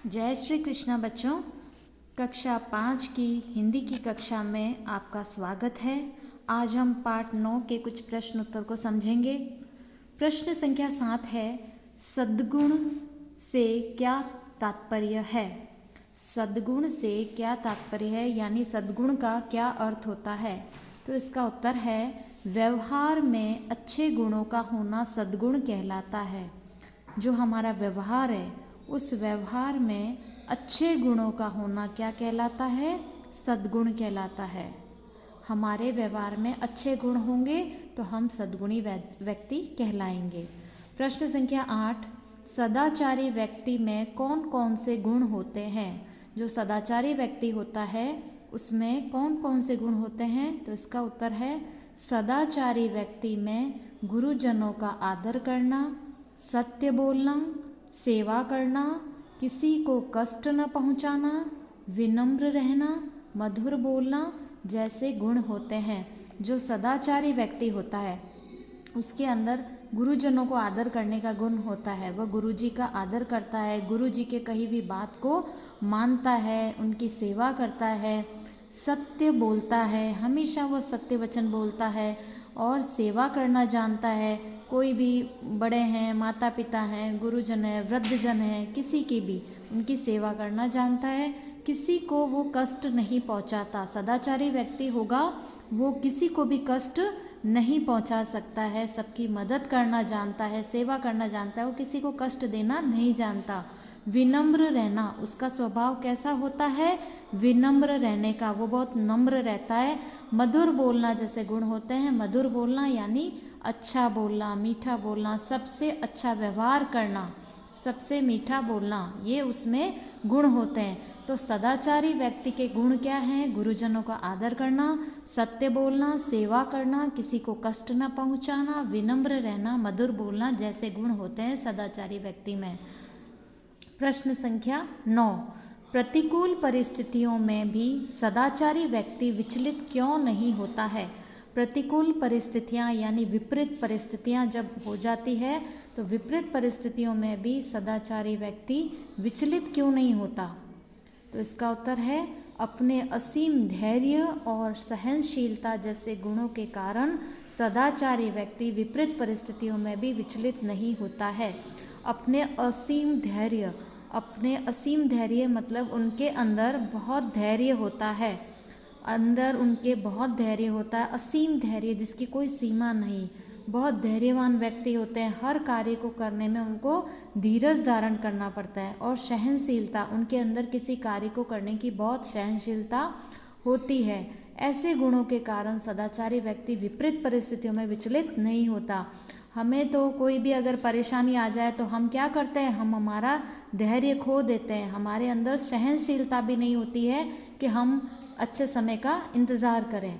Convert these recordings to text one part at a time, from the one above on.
जय श्री कृष्णा बच्चों। कक्षा 5 की हिंदी की कक्षा में आपका स्वागत है। आज हम पाठ 9 के कुछ प्रश्न उत्तर को समझेंगे। प्रश्न संख्या 7 है, सद्गुण से क्या तात्पर्य है। सद्गुण से क्या तात्पर्य है यानी सद्गुण का क्या अर्थ होता है। तो इसका उत्तर है, व्यवहार में अच्छे गुणों का होना सद्गुण कहलाता है। जो हमारा व्यवहार है उस व्यवहार में अच्छे गुणों का होना क्या कहलाता है, सद्गुण कहलाता है। हमारे व्यवहार में अच्छे गुण होंगे तो हम सद्गुणी व्यक्ति कहलाएंगे। प्रश्न संख्या 8, सदाचारी व्यक्ति में कौन कौन से गुण होते हैं। जो सदाचारी व्यक्ति होता है उसमें कौन कौन से गुण होते हैं। तो इसका उत्तर है, सदाचारी व्यक्ति में गुरुजनों का आदर करना, सत्य बोलना, सेवा करना, किसी को कष्ट न पहुंचाना, विनम्र रहना, मधुर बोलना जैसे गुण होते हैं। जो सदाचारी व्यक्ति होता है उसके अंदर गुरुजनों को आदर करने का गुण होता है। वह गुरुजी का आदर करता है, गुरुजी के कही हुई बात को मानता है, उनकी सेवा करता है, सत्य बोलता है, हमेशा वह सत्य वचन बोलता है और सेवा करना जानता है। कोई भी बड़े हैं, माता पिता हैं, गुरुजन हैं, वृद्धजन हैं, किसी की भी उनकी सेवा करना जानता है। किसी को वो कष्ट नहीं पहुंचाता। सदाचारी व्यक्ति होगा वो किसी को भी कष्ट नहीं पहुंचा सकता है, सबकी मदद करना जानता है, सेवा करना जानता है, वो किसी को कष्ट देना नहीं जानता। विनम्र रहना, उसका स्वभाव कैसा होता है, विनम्र रहने का, वो बहुत नम्र रहता है। मधुर बोलना जैसे गुण होते हैं, मधुर बोलना यानी अच्छा बोलना, मीठा बोलना, सबसे अच्छा व्यवहार करना, सबसे मीठा बोलना, ये उसमें गुण होते हैं। तो सदाचारी व्यक्ति के गुण क्या हैं, गुरुजनों का आदर करना, सत्य बोलना, सेवा करना, किसी को कष्ट न पहुंचाना, विनम्र रहना, मधुर बोलना जैसे गुण होते हैं सदाचारी व्यक्ति में। प्रश्न संख्या 9, प्रतिकूल परिस्थितियों में भी सदाचारी व्यक्ति विचलित क्यों नहीं होता है। प्रतिकूल परिस्थितियाँ यानी विपरीत परिस्थितियाँ जब हो जाती है तो विपरीत परिस्थितियों में भी सदाचारी व्यक्ति विचलित क्यों नहीं होता। तो इसका उत्तर है, अपने असीम धैर्य और सहनशीलता जैसे गुणों के कारण सदाचारी व्यक्ति विपरीत परिस्थितियों में भी विचलित नहीं होता है। अपने असीम धैर्य मतलब उनके अंदर बहुत धैर्य होता है, अंदर उनके बहुत धैर्य होता है, असीम धैर्य जिसकी कोई सीमा नहीं। बहुत धैर्यवान व्यक्ति होते हैं, हर कार्य को करने में उनको धीरज धारण करना पड़ता है। और सहनशीलता, उनके अंदर किसी कार्य को करने की बहुत सहनशीलता होती है। ऐसे गुणों के कारण सदाचारी व्यक्ति विपरीत परिस्थितियों में विचलित नहीं होता। हमें तो कोई भी अगर परेशानी आ जाए तो हम क्या करते हैं, हम हमारा धैर्य खो देते हैं। हमारे अंदर सहनशीलता भी नहीं होती है कि हम अच्छे समय का इंतज़ार करें।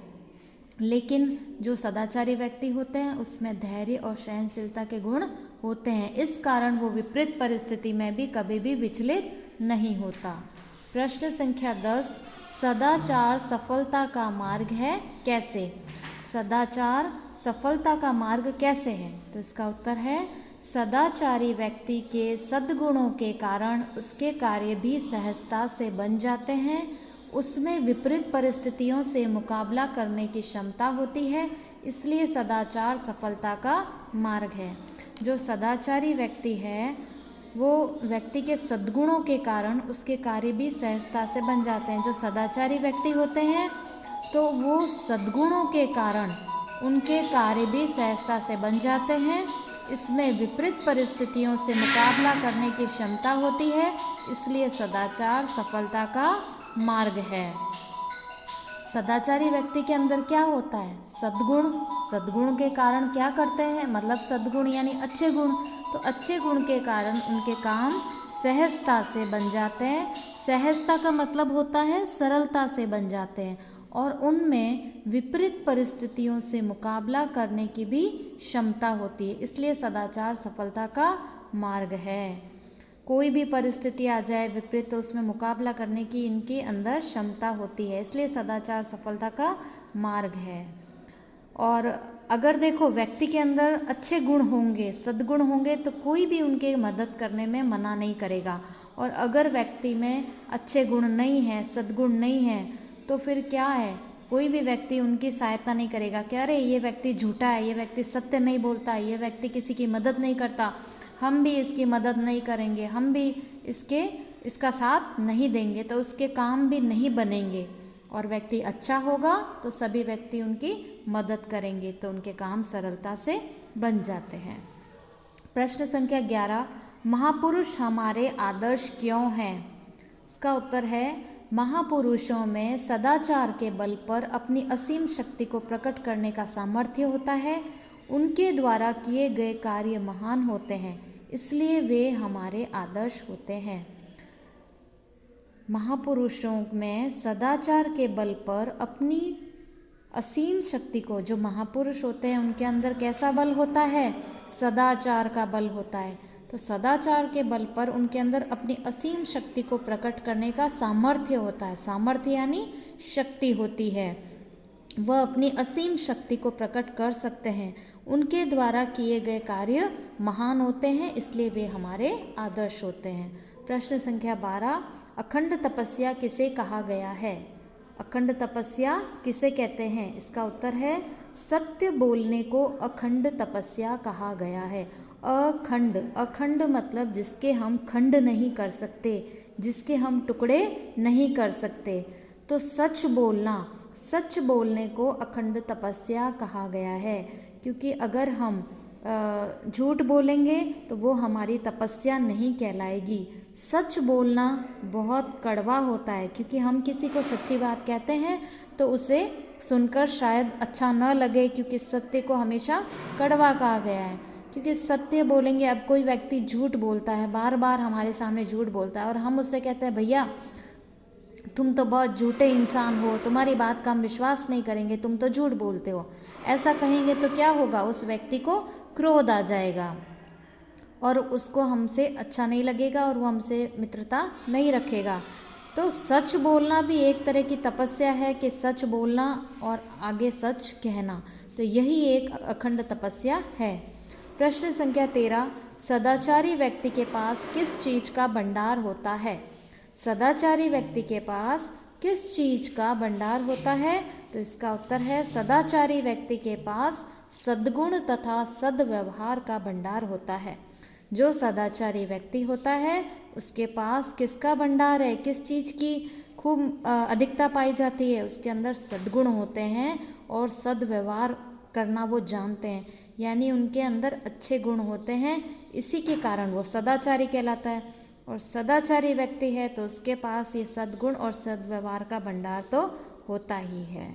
लेकिन जो सदाचारी व्यक्ति होते हैं उसमें धैर्य और सहनशीलता के गुण होते हैं। इस कारण वो विपरीत परिस्थिति में भी कभी भी विचलित नहीं होता। प्रश्न संख्या 10, सदाचार सफलता का मार्ग है कैसे। सदाचार सफलता का मार्ग कैसे है। तो इसका उत्तर है, सदाचारी व्यक्ति के सद्गुणों के कारण उसके कार्य भी सहजता से बन जाते हैं। उसमें विपरीत परिस्थितियों से मुकाबला करने की क्षमता होती है, इसलिए सदाचार सफलता का मार्ग है। जो सदाचारी व्यक्ति है वो व्यक्ति के सद्गुणों के कारण उसके कार्य भी सहजता से बन जाते हैं। जो सदाचारी व्यक्ति होते हैं तो वो सद्गुणों के कारण उनके कार्य भी सहजता से बन जाते हैं। इसमें विपरीत परिस्थितियों से मुकाबला करने की क्षमता होती है, इसलिए सदाचार सफलता का मार्ग है। सदाचारी व्यक्ति के अंदर क्या होता है, सद्गुण। सद्गुण के कारण क्या करते हैं, मतलब सद्गुण यानी अच्छे गुण। तो अच्छे गुण के कारण उनके काम सहजता से बन जाते हैं। सहजता का मतलब होता है सरलता से बन जाते हैं और उनमें विपरीत परिस्थितियों से मुकाबला करने की भी क्षमता होती है, इसलिए सदाचार सफलता का मार्ग है। कोई भी परिस्थिति आ जाए विपरीत तो उसमें मुकाबला करने की इनके अंदर क्षमता होती है, इसलिए सदाचार सफलता का मार्ग है। और अगर देखो व्यक्ति के अंदर अच्छे गुण होंगे, सद्गुण होंगे तो कोई भी उनके मदद करने में मना नहीं करेगा। और अगर व्यक्ति में अच्छे गुण नहीं है, सद्गुण नहीं है, तो फिर क्या है, कोई भी व्यक्ति उनकी सहायता नहीं करेगा कि अरे ये व्यक्ति झूठा है, ये व्यक्ति सत्य नहीं बोलता, ये व्यक्ति किसी की मदद नहीं करता, हम भी इसकी मदद नहीं करेंगे, हम भी इसका साथ नहीं देंगे, तो उसके काम भी नहीं बनेंगे। और व्यक्ति अच्छा होगा तो सभी व्यक्ति उनकी मदद करेंगे, तो उनके काम सरलता से बन जाते हैं। प्रश्न संख्या 11, महापुरुष हमारे आदर्श क्यों हैं? इसका उत्तर है, महापुरुषों में सदाचार के बल पर अपनी असीम शक्ति को प्रकट करने का सामर्थ्य होता है। उनके द्वारा किए गए कार्य महान होते हैं, इसलिए वे हमारे आदर्श होते हैं। महापुरुषों में सदाचार के बल पर अपनी असीम शक्ति को, जो महापुरुष होते हैं उनके अंदर कैसा बल होता है? सदाचार का बल होता है। तो सदाचार के बल पर उनके अंदर अपनी असीम शक्ति को प्रकट करने का सामर्थ्य होता है। सामर्थ्य यानी शक्ति होती है, वह अपनी असीम शक्ति को प्रकट कर सकते हैं। उनके द्वारा किए गए कार्य महान होते हैं, इसलिए वे हमारे आदर्श होते हैं। प्रश्न संख्या 12, अखंड तपस्या किसे कहा गया है? अखंड तपस्या किसे कहते हैं? इसका उत्तर है, सत्य बोलने को अखंड तपस्या कहा गया है। अखंड, अखंड मतलब जिसके हम खंड नहीं कर सकते, जिसके हम टुकड़े नहीं कर सकते। तो सच बोलना, सच बोलने को अखंड तपस्या कहा गया है, क्योंकि अगर हम झूठ बोलेंगे तो वो हमारी तपस्या नहीं कहलाएगी। सच बोलना बहुत कड़वा होता है, क्योंकि हम किसी को सच्ची बात कहते हैं तो उसे सुनकर शायद अच्छा न लगे, क्योंकि सत्य को हमेशा कड़वा कहा गया है। क्योंकि सत्य बोलेंगे, अब कोई व्यक्ति झूठ बोलता है, बार बार हमारे सामने झूठ बोलता है और हम उससे कहते हैं भैया तुम तो बहुत झूठे इंसान हो, तुम्हारी बात का हम विश्वास नहीं करेंगे, तुम तो झूठ बोलते हो, ऐसा कहेंगे तो क्या होगा? उस व्यक्ति को क्रोध आ जाएगा और उसको हमसे अच्छा नहीं लगेगा और वो हमसे मित्रता नहीं रखेगा। तो सच बोलना भी एक तरह की तपस्या है, कि सच बोलना और आगे सच कहना, तो यही एक अखंड तपस्या है। प्रश्न संख्या 13, सदाचारी व्यक्ति के पास किस चीज़ का भंडार होता है? सदाचारी व्यक्ति के पास किस चीज़ का भंडार होता है? तो इसका उत्तर है, सदाचारी व्यक्ति के पास सद्गुण तथा सद्व्यवहार का भंडार होता है। जो सदाचारी व्यक्ति होता है उसके पास किसका भंडार है? किस चीज़ की खूब अधिकता पाई जाती है? उसके अंदर सद्गुण होते हैं और सद्व्यवहार करना वो जानते हैं, यानी उनके अंदर अच्छे गुण होते हैं, इसी के कारण वो सदाचारी कहलाता है। और सदाचारी व्यक्ति है तो उसके पास ये सद्गुण और सद्व्यवहार का भंडार तो होता ही है।